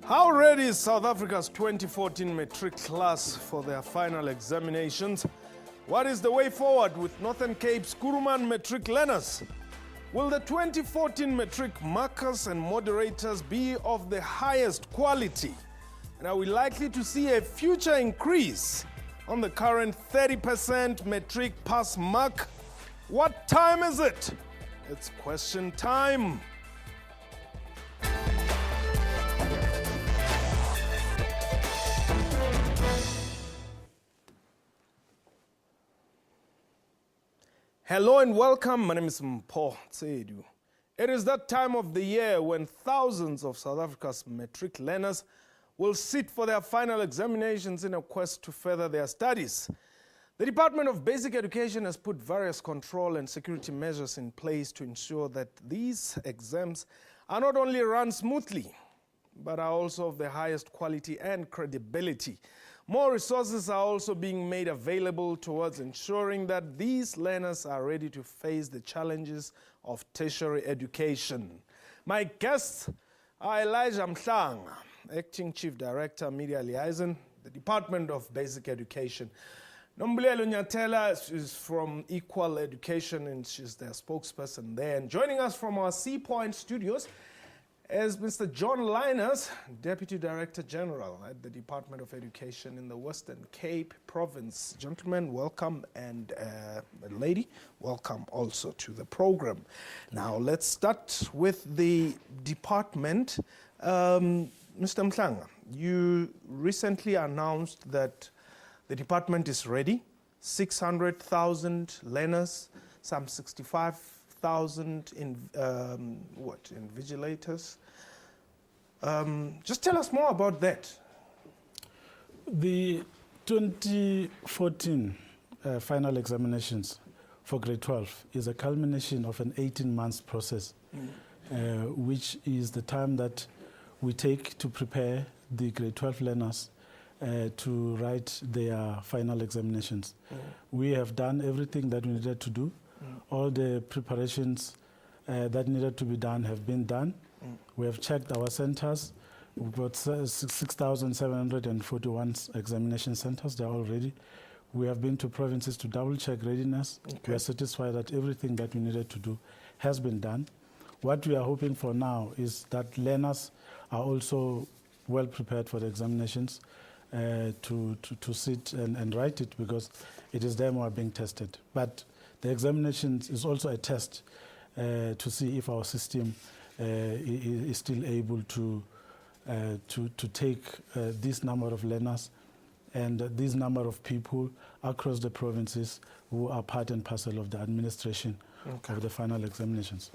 How ready is South Africa's 2014 matric class for their final examinations? What is the way forward with Northern Cape's Kuruman matric learners? Will the 2014 matric markers and moderators be of the highest quality? And are we likely to see a future increase on the current 30% matric pass mark? What time is it? It's question time. Hello and welcome. My name is Mpho Tsedu. It is that time of the year when thousands of South Africa's matric learners will sit for their final examinations in a quest to further their studies. The Department of Basic Education has put various control and security measures in place to ensure that these exams are not only run smoothly, but are also of the highest quality and credibility. More resources are also being made available towards ensuring that these learners are ready to face the challenges of tertiary education. My guests are Elijah Mhlanga, Acting Chief Director, Media Liaison, the Department of Basic Education. Nombulelo Nyatela is from Equal Education and she's their spokesperson there. And joining us from our Sea Point studios is Mr. John Linus, Deputy Director General at the Department of Education in the Western Cape Province. Gentlemen, welcome, and lady, welcome also to the program. Now, let's start with the department. Mr. Mhlanga, you recently announced that the department is ready, 600,000 learners, some 65,000 invigilators. Just tell us more about that. The 2014 final examinations for grade 12 is a culmination of an 18-month process, which is the time that we take to prepare the grade 12 learners to write their final examinations. We have done everything that we needed to do. All the preparations that needed to be done have been done. We have checked our centers. We've got 6,741 examination centers. They're all ready. We have been to provinces to double-check readiness. Okay. We are satisfied that everything that we needed to do has been done. What we are hoping for now is that learners are also well prepared for the examinations to sit and write it, because it is them who are being tested. But the examinations is also a test to see if our system is still able to take this number of learners and this number of people across the provinces who are part and parcel of the administration of the final examinations.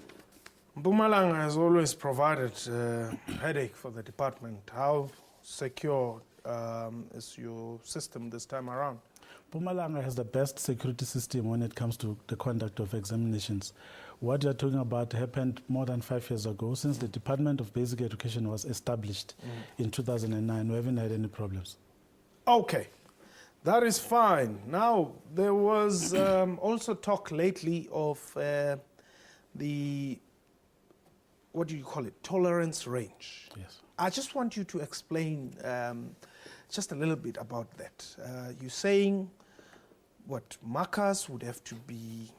Mpumalanga has always provided a headache for the department. How secure is your system this time around? Mpumalanga has the best security system when it comes to the conduct of examinations. What you're talking about happened more than 5 years ago. Since the Department of Basic Education was established in 2009, we haven't had any problems. Okay, that is fine. Now, there was also talk lately of the, what do you call it, tolerance range. Yes. I just want you to explain just a little bit about that. You're saying what markers would have to be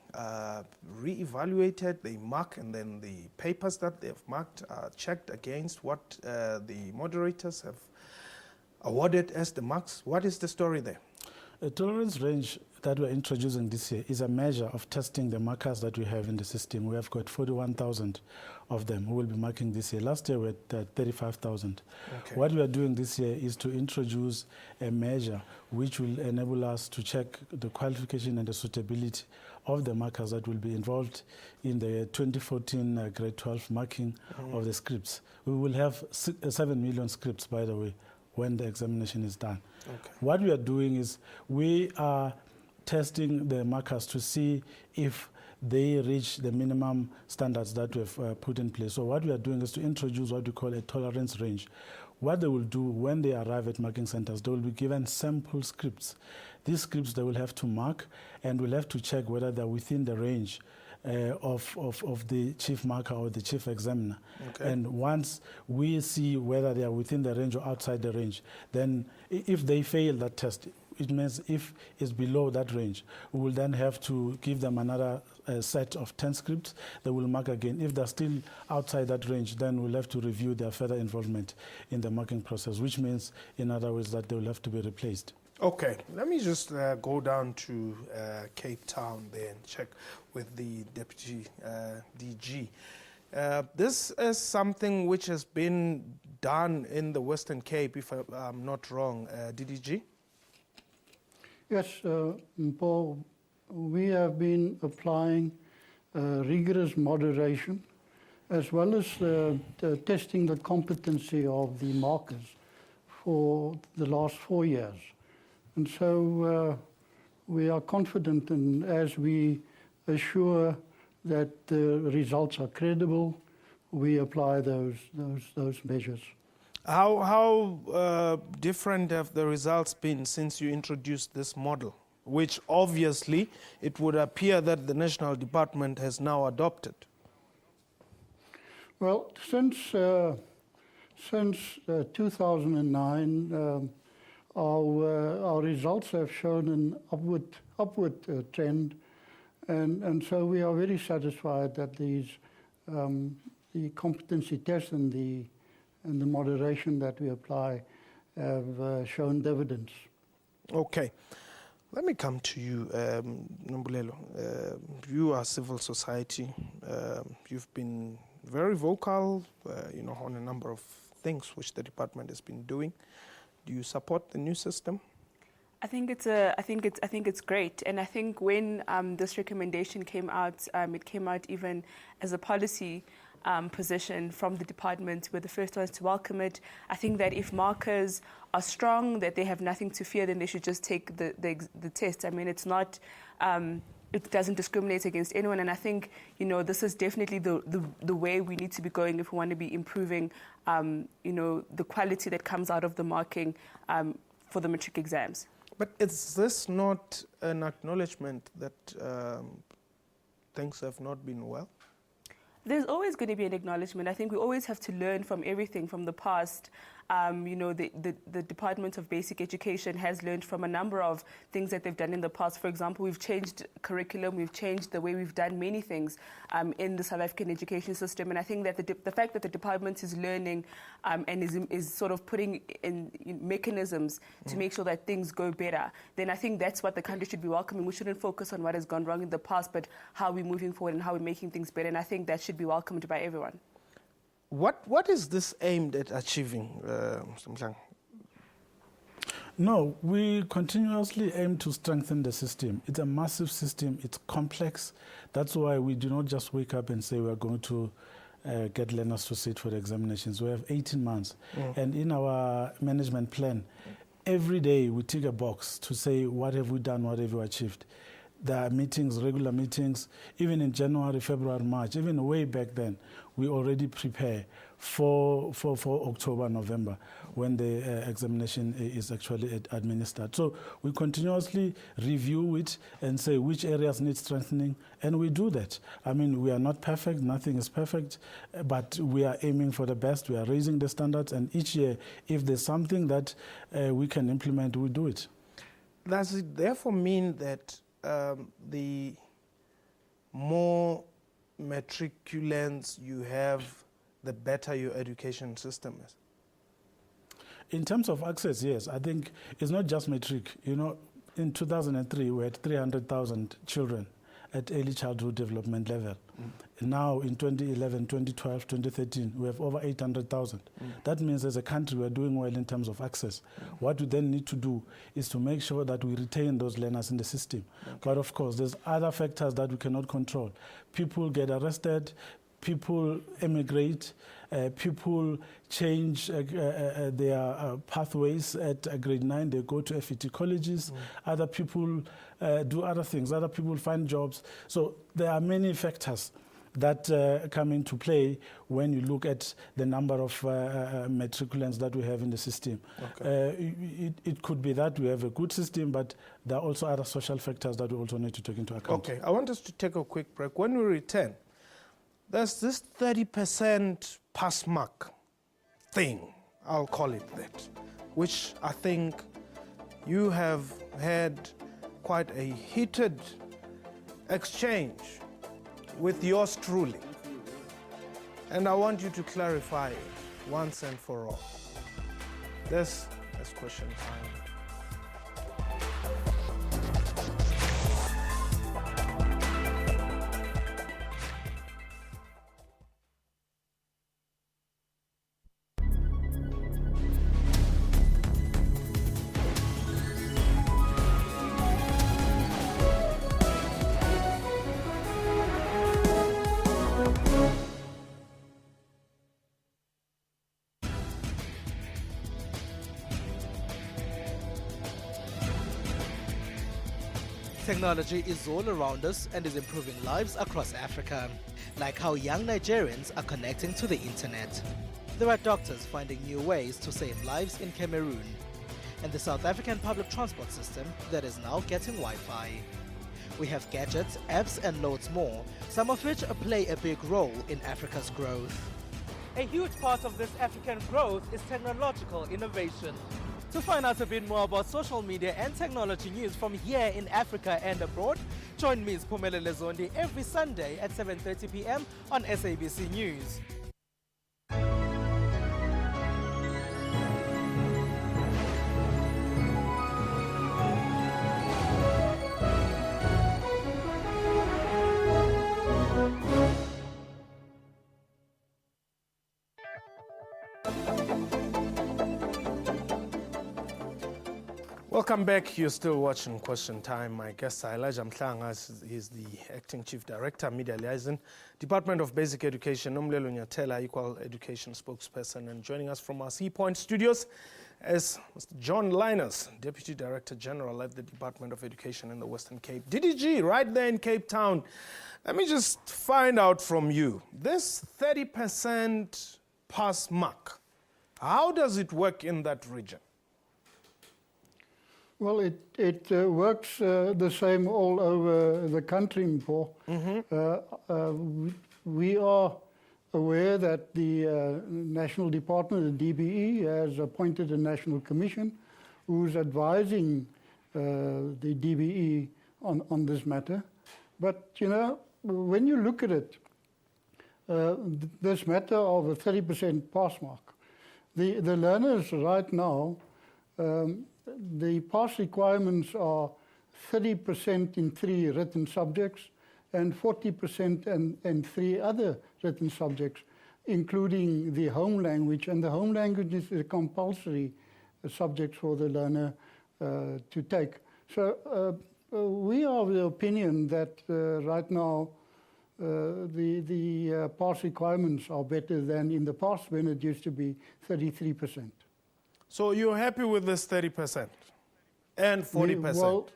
re-evaluated, they mark, and then the papers that they've marked are checked against what the moderators have awarded as the marks. What is the story there? A tolerance range that we're introducing this year is a measure of testing the markers that we have in the system. We have got 41,000 of them who will be marking this year. Last year we had 35,000. Okay. What we are doing this year is to introduce a measure which will enable us to check the qualification and the suitability of the markers that will be involved in the 2014 grade 12 marking of the scripts. We will have 7 million scripts, by the way, when the examination is done. Okay. What we are doing is we are testing the markers to see if they reach the minimum standards that we have put in place. So what we are doing is to introduce what we call a tolerance range. What they will do when they arrive at marking centers, they will be given sample scripts. These scripts they will have to mark, and we'll have to check whether they're within the range of the chief marker or the chief examiner. Okay. And once we see whether they are within the range or outside the range, then if they fail that test, it means if it's below that range, we will then have to give them another set of 10 scripts. They will mark again. If they're still outside that range, then we'll have to review their further involvement in the marking process, which means, in other words, that they will have to be replaced. Okay, let me just go down to Cape Town there and check with the Deputy DG. This is something which has been done in the Western Cape, if I'm not wrong, DDG? Yes, Paul, we have been applying rigorous moderation as well as testing the competency of the markers for the last 4 years. And so we are confident, and as we assure that the results are credible, we apply those measures. How different have the results been since you introduced this model, which obviously it would appear that the National Department has now adopted? Well, since 2009, our results have shown an upward trend, and so we are very satisfied that these the competency tests and the moderation that we apply have shown dividends. Okay. Let me come to you, Nombulelo. You are civil society. You've been very vocal, on a number of things which the department has been doing. Do you support the new system? I think it's great, and I think when this recommendation came out, it came out even as a policy position from the department. We're the first ones to welcome it. I think that if markers are strong, that they have nothing to fear, then they should just take the test. I mean, it's not. It doesn't discriminate against anyone, and I think this is definitely the way we need to be going if we want to be improving the quality that comes out of the marking for the matric exams. But is this not an acknowledgement that things have not been well? There's always going to be an acknowledgement. I think we always have to learn from everything from the past. The Department of Basic Education has learned from a number of things that they've done in the past. For example, we've changed curriculum, we've changed the way we've done many things in the South African education system. And I think that the fact that the department is learning and is sort of putting in mechanisms to make sure that things go better, then I think that's what the country should be welcoming. We shouldn't focus on what has gone wrong in the past, but how we're moving forward and how we're making things better. And I think that should be welcomed by everyone. What is this aimed at achieving, Mr. Mhlang? No, we continuously aim to strengthen the system. It's a massive system. It's complex. That's why we do not just wake up and say we're going to get learners to sit for the examinations. We have 18 months. And in our management plan, every day we tick a box to say what have we done, what have we achieved. There are meetings, regular meetings, even in January, February, March, even way back then, we already prepare for October, November, when the examination is actually administered. So we continuously review it and say which areas need strengthening, and we do that. I mean, we are not perfect, nothing is perfect, but we are aiming for the best, we are raising the standards, and each year, if there's something that we can implement, we do it. Does it therefore mean that the more matriculants you have, the better your education system is? In terms of access, yes. I think it's not just matric. In 2003, we had 300,000 children at early childhood development level. Now, in 2011, 2012, 2013, we have over 800,000. That means as a country, we're doing well in terms of access. What we then need to do is to make sure that we retain those learners in the system. But of course, there's other factors that we cannot control. People get arrested, people emigrate, people change their pathways at grade 9, they go to FET colleges, other people do other things, other people find jobs. So there are many factors that come into play when you look at the number of matriculants that we have in the system. Okay. It could be that we have a good system, but there are also other social factors that we also need to take into account. Okay, I want us to take a quick break. When we return, there's this 30% pass mark thing, I'll call it that, which I think you have had quite a heated exchange with yours truly. And I want you to clarify it once and for all. This is question time. Technology is all around us and is improving lives across Africa, like how young Nigerians are connecting to the internet. There are doctors finding new ways to save lives in Cameroon, and the South African public transport system that is now getting Wi-Fi. We have gadgets, apps and loads more, some of which play a big role in Africa's growth. A huge part of this African growth is technological innovation. To find out a bit more about social media and technology news from here in Africa and abroad, join me, Phumelele Zondi, every Sunday at 7:30 p.m. on SABC News. Welcome back. You're still watching Question Time. My guest, Elijah Mhlanga, is the Acting Chief Director, Media Liaison, Department of Basic Education, Nomlelo Nyatela, Equal Education Spokesperson, and joining us from our Sea Point studios is Mr. John Linus, Deputy Director General at the Department of Education in the Western Cape. DDG, right there in Cape Town. Let me just find out from you, this 30% pass mark, how does it work in that region? Well, it works the same all over the country, Mpo. We are aware that the National Department, the DBE, has appointed a national commission who's advising the DBE on this matter. But, you know, when you look at it, this matter of a 30% pass mark, the learners right now, the pass requirements are 30% in 3 written subjects and 40% in 3 other written subjects, including the home language. And the home language is a compulsory subject for the learner to take. So we are of the opinion that right now the pass requirements are better than in the past when it used to be 33%. So you're happy with this 30% and 40%?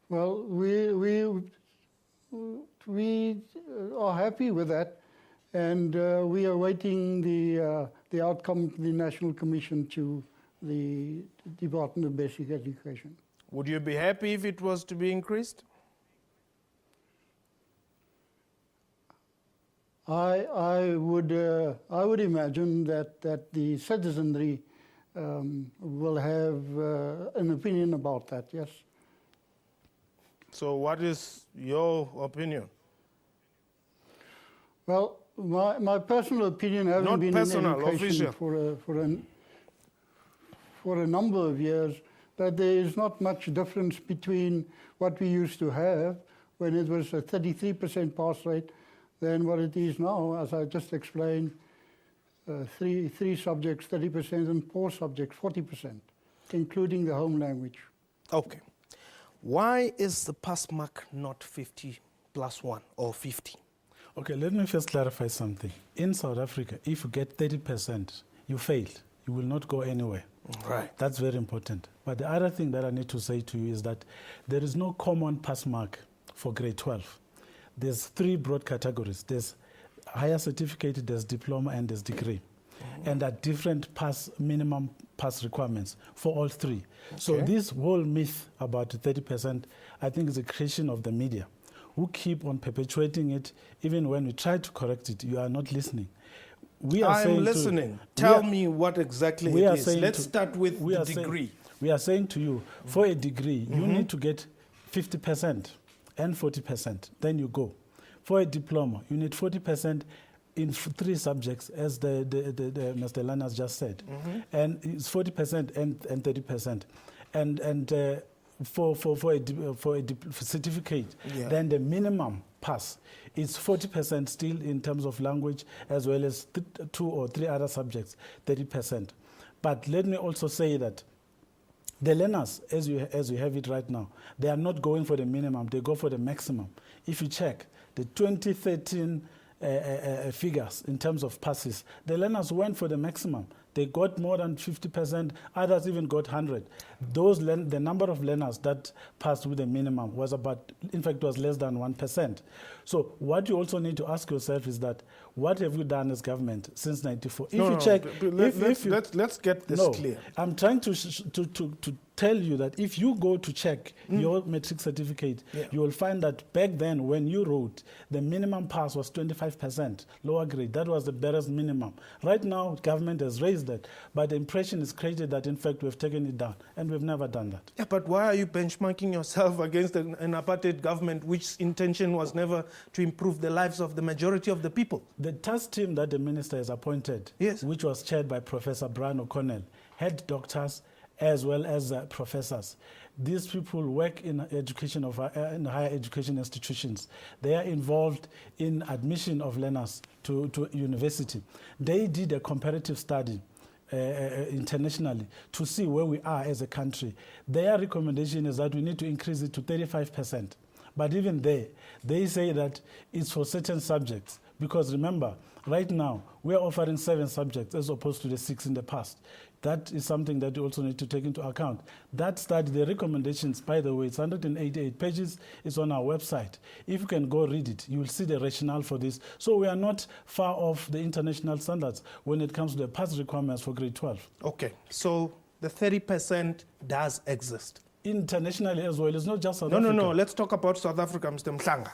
Well, we are happy with that, and we are awaiting the outcome of the National Commission to the Department of Basic Education. Would you be happy if it was to be increased? I would imagine that the citizenry will have an opinion about that, yes. So what is your opinion? Well, my personal opinion, having Not been personal, in education for a number of years, that there is not much difference between what we used to have when it was a 33% pass rate than what it is now, as I just explained. 3 subjects, 30%, and 4 subjects, 40%, including the home language. Okay. Why is the pass mark not 50 plus 1 or 50? Okay, let me first clarify something. In South Africa, if you get 30%, you failed. You will not go anywhere. Right. That's very important. But the other thing that I need to say to you is that there is no common pass mark for grade 12. there's 3 broad categories. There's higher certificate, there's diploma, and there's degree. And there are different minimum pass requirements for all 3. So this whole myth about 30%, I think is a creation of the media, who keep on perpetuating it. Even when we try to correct it, you are not listening. I'm listening. Tell me what exactly it is. Let's start with the degree. We are saying to you, for a degree, you need to get 50% and 40%. Then you go. For a diploma, you need 40% in 3 subjects, as the Mr. Lanas just said. And it's 40% and 30%. And for a certificate, then the minimum pass is 40% still in terms of language, as well as 2 or 3 other subjects, 30%. But let me also say that the learners, as you have it right now, they are not going for the minimum, they go for the maximum. If you check the 2013 figures in terms of passes, the learners went for the maximum. They got more than 50%, others even got 100. The number of learners that passed with the minimum was was less than 1%. So what you also need to ask yourself is that, what have you done as government since 94? Let's get this clear. I'm trying to tell you that if you go to check your matric certificate, you will find that back then when you wrote, the minimum pass was 25%, lower grade. That was the barest minimum. Right now, government has raised that, but the impression is created that, in fact, we've taken it down, and we've never done that. Yeah, but why are you benchmarking yourself against an apartheid government which intention was never to improve the lives of the majority of the people? The task team that the minister has appointed, which was chaired by Professor Brian O'Connell, had doctors as well as professors. These people work in education in higher education institutions. They are involved in admission of learners to university. They did a comparative study internationally to see where we are as a country. Their recommendation is that we need to increase it to 35%. But even there, they say that it's for certain subjects. Because remember, right now, we are offering 7 subjects as opposed to the 6 in the past. That is something that you also need to take into account. That study, the recommendations, by the way, it's 188 pages. It's on our website. If you can go read it, you will see the rationale for this. So we are not far off the international standards when it comes to the pass requirements for grade 12. Okay, so the 30% does exist. Internationally as well. It's not just South Africa. No. Let's talk about South Africa, Mr. Mhlanga.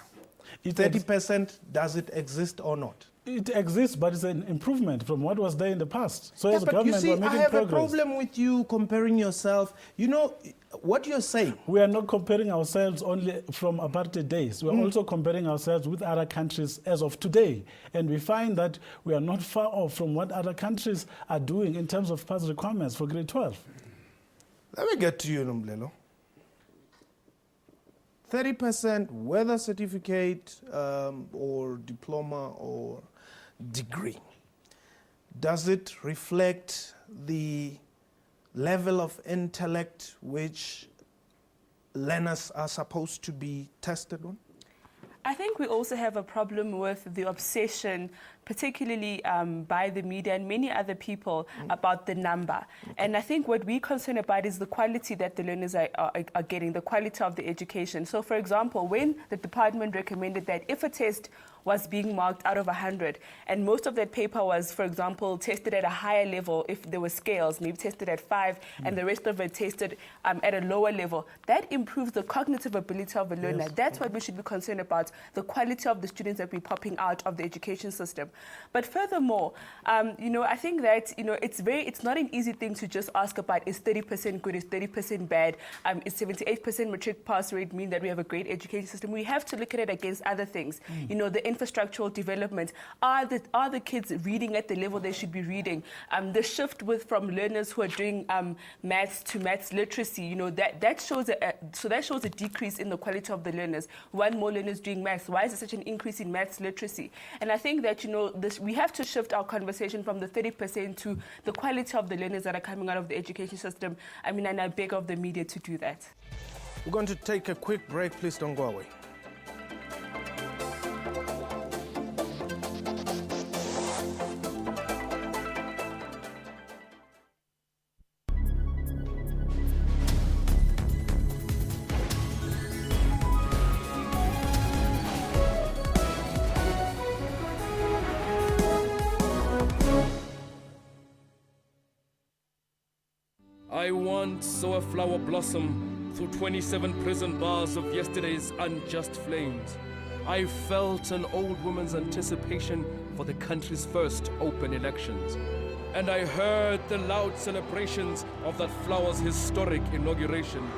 30%, does it exist or not? It exists, but it's an improvement from what was there in the past. So as a but government, you see, we're making I have progress. a problem with you comparing yourself. You know, what you're saying. We are not comparing ourselves only from apartheid days. We are also comparing ourselves with other countries as of today. And we find that we are not far off from what other countries are doing in terms of pass requirements for grade 12. Let me get to you, Nomblelo. 30%, whether certificate or diploma or degree, does it reflect the level of intellect which learners are supposed to be tested on? I think we also have a problem with the obsession, particularly by the media and many other people, about the number. And I think what we're concerned about is the quality that the learners are getting, the quality of the education. So, for example, when the department recommended that if a test was being marked out of 100, and most of that paper was, for example, tested at a higher level, if there were scales, maybe tested at 5, and the rest of it tested at a lower level, that improves the cognitive ability of a learner. Yes. That's what we should be concerned about, the quality of the students that we're popping out of the education system. But furthermore, I think that, it's not an easy thing to just ask about, is 30% good, is 30% bad, is 78% matric pass rate mean that we have a great education system? We have to look at it against other things. The infrastructural development. Are the kids reading at the level they should be reading? The shift from learners who are doing maths to maths literacy, that shows a decrease in the quality of the learners. One more learners doing maths. Why is there such an increase in maths literacy? And I think that, we have to shift our conversation from the 30% to the quality of the learners that are coming out of the education system. And I beg of the media to do that. We're going to take a quick break. Please don't go away. I once saw a flower blossom through 27 prison bars of yesterday's unjust flames. I felt an old woman's anticipation for the country's first open elections. And I heard the loud celebrations of that flower's historic inauguration.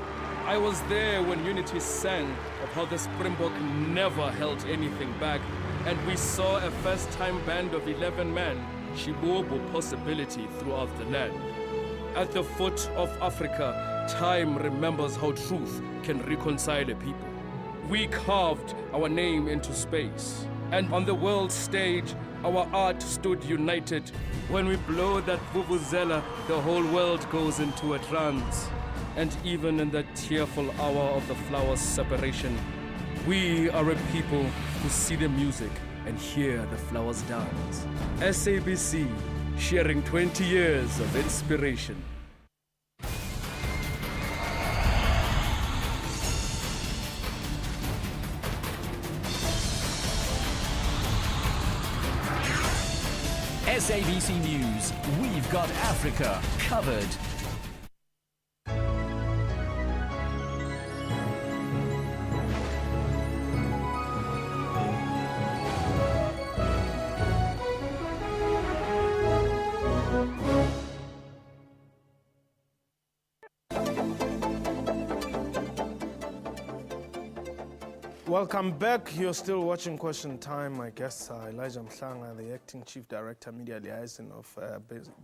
I was there when Unity sang of how the Springbok never held anything back, and we saw a first-time band of 11 men, Shibobo possibility throughout the land. At the foot of Africa, time remembers how truth can reconcile a people. We carved our name into space, and on the world stage, our art stood united. When we blow that vuvuzela, the whole world goes into a trance. And even in that tearful hour of the flower's separation, we are a people who see the music and hear the flowers dance. SABC, sharing 20 years of inspiration. SABC News, we've got Africa covered. Welcome back. You're still watching Question Time. My guests are Elijah Mhlanga, the Acting Chief Director, Media Liaison of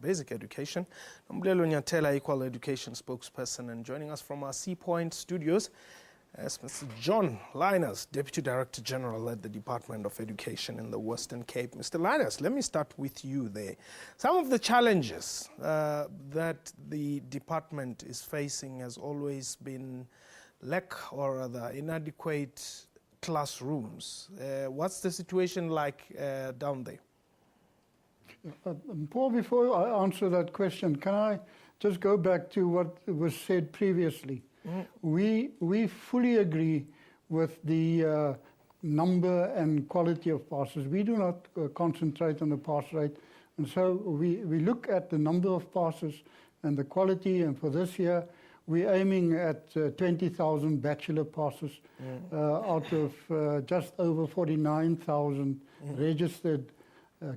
Basic Education, Nomblelo Nyatela, Equal Education Spokesperson, and joining us from our Sea Point studios is Mr. John Linus, Deputy Director General at the Department of Education in the Western Cape. Mr. Linus, let me start with you there. Some of the challenges that the department is facing has always been lack or rather inadequate classrooms. What's the situation like down there? Paul, before I answer that question, can I just go back to what was said previously? We fully agree with the number and quality of passes. We do not concentrate on the pass rate, and so we look at the number of passes and the quality, and for this year we're aiming at 20,000 bachelor passes out of just over 49,000 registered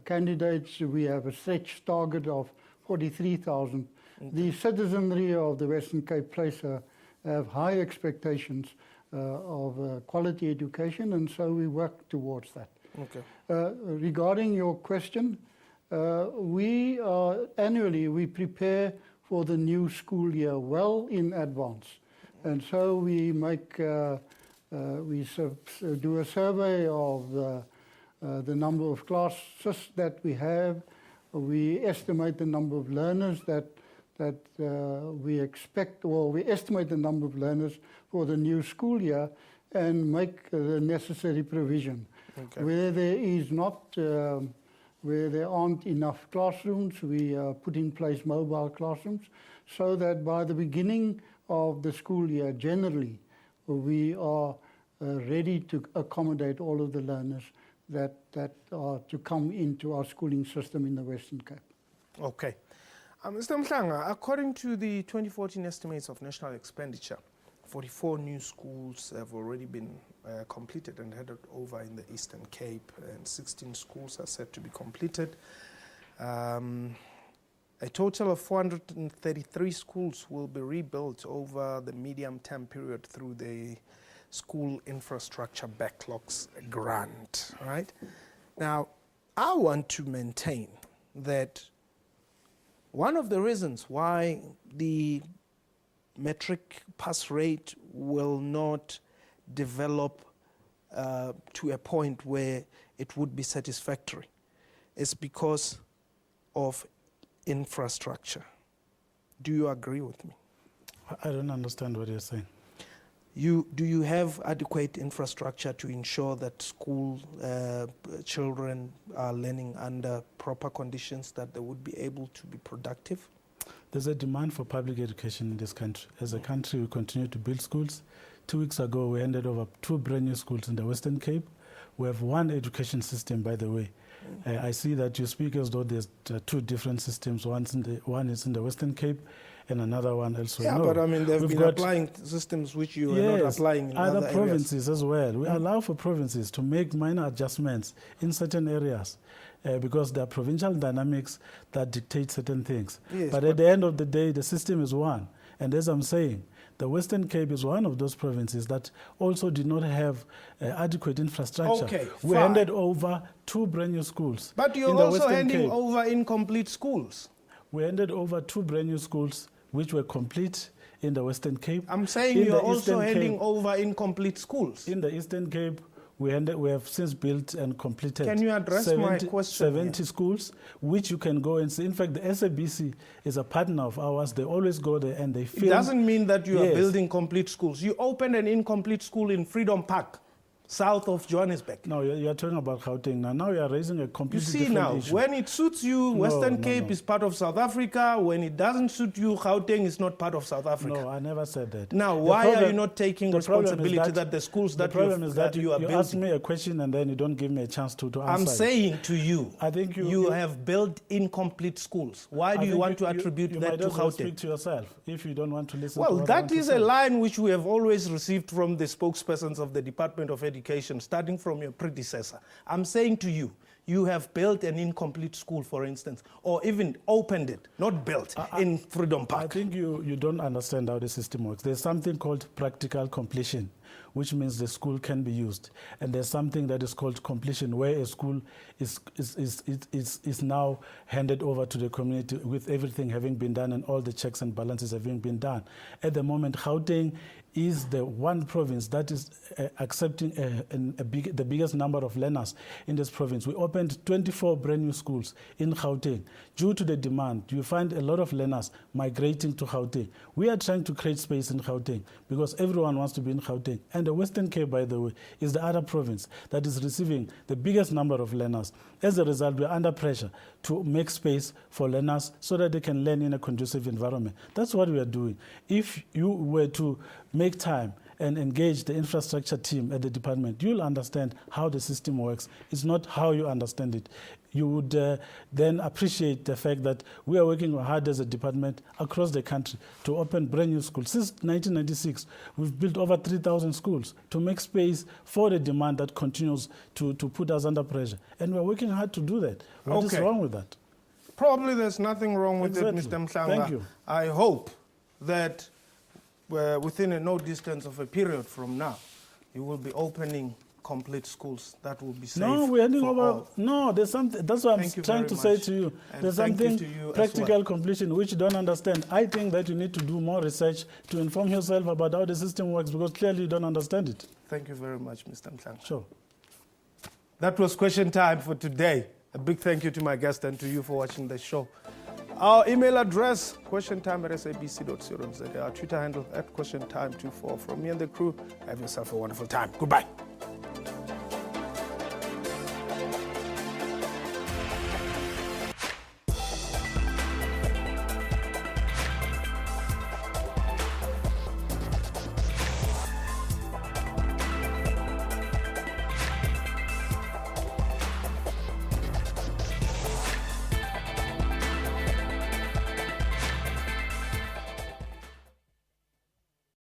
candidates. We have a stretch target of 43,000. The citizenry of the Western Cape have high expectations of quality education, and so we work towards that. Okay. Regarding your question, annually we prepare for the new school year well in advance, and so we make do a survey of the number of classes that we have. We estimate the number of learners that we expect, or we estimate the number of learners for the new school year, and make the necessary provision. Okay. Where there is not where there aren't enough classrooms, we put in place mobile classrooms, so that by the beginning of the school year, generally, we are ready to accommodate all of the learners that are to come into our schooling system in the Western Cape. Okay. Mr. Mhlanga, according to the 2014 estimates of national expenditure, 44 new schools have already been completed and headed over in the Eastern Cape, and 16 schools are set to be completed. A total of 433 schools will be rebuilt over the medium-term period through the School Infrastructure Backlogs Grant, right? Now, I want to maintain that one of the reasons why the metric pass rate will not develop to a point where it would be satisfactory is because of infrastructure. Do you agree with me? I don't understand what you're saying. Do you have adequate infrastructure to ensure that school children are learning under proper conditions, that they would be able to be productive? There's a demand for public education in this country. As a country, we continue to build schools. 2 weeks ago, we handed over 2 brand new schools in the Western Cape. We have one education system, by the way. I see that you speak as though there's two different systems. One is in the Western Cape and another one elsewhere. Yeah, No, but I mean, they've we've been got applying systems which you are not applying in other other provinces areas. as well. We allow for provinces to make minor adjustments in certain areas because there are provincial dynamics that dictate certain things. Yes, but at the end of the day, the system is one. And as I'm saying, the Western Cape is one of those provinces that also did not have adequate infrastructure. Okay, we fine. handed over 2 brand new schools. But you're in the also Western handing Cape. over incomplete schools. We handed over 2 brand new schools which were complete in the Western Cape. I'm saying In you're the also Eastern handing Cape- over incomplete schools. In the Eastern Cape, we have since built and completed Can you address my question 70 schools, which you can go and see. In fact, the SABC is a partner of ours. They always go there and they It film. doesn't mean that you are Yes. building complete schools. You opened an incomplete school in Freedom Park, south of Johannesburg. No, you're talking about Gauteng now. Now you're raising a You completely see different now, issue. when it suits you, Western no, Cape no. is part of South Africa. When it doesn't suit you, Gauteng is not part of South Africa. No, I never said that. Now, The why are problem- you not taking the problem is responsibility that the schools the that problem is that you are you ask building? me a question and then you don't give me a chance to answer. I'm it. saying to you, I think you you have built incomplete schools. Why I do you think want to attribute you that might to as well Gauteng? speak to yourself if you don't want to listen. Well, to what I want that to is say. a line which we have always received from the spokespersons of the Department of Education, starting from your predecessor. I'm saying to you, you have built an incomplete school, for instance, or even opened it, not built, in Freedom I Park. think you don't understand how the system works. There's something called practical completion, which means the school can be used. And there's something that is called completion, where a school is now handed over to the community with everything having been done and all the checks and balances having been done. At the moment, Gauteng is the one province that is accepting the biggest number of learners in this province. We opened 24 brand new schools in Gauteng. Due to the demand, you find a lot of learners migrating to Gauteng. We are trying to create space in Gauteng because everyone wants to be in Gauteng. And the Western Cape, by the way, is the other province that is receiving the biggest number of learners. As a result, we are under pressure to make space for learners so that they can learn in a conducive environment. That's what we are doing. If you were to make time and engage the infrastructure team at the department, you'll understand how the system works. It's not how you understand it. You would then appreciate the fact that we are working hard as a department across the country to open brand new schools. Since 1996, we've built over 3,000 schools to make space for the demand that continues to put us under pressure. And we're working hard to do that. What is Okay. wrong with that? Probably there's nothing wrong with Exactly. it, Mr. Mhlanga. Thank you. I hope that within a no distance of a period from now, you will be opening complete schools that will be safe. No, we're handing for over. all. No, there's something. That's what Thank you I'm trying very to say much. to you. And There's thank you something to you as practical well. completion which you don't understand. I think that you need to do more research to inform yourself about how the system works because clearly you don't understand it. Thank you very much, Mr. Mhlanga. Sure. That was question time for today. A big thank you to my guest and to you for watching the show. Our email address, questiontime@sabc.co.za. Our Twitter handle @questiontime24. From me and the crew, have yourself a wonderful time. Goodbye.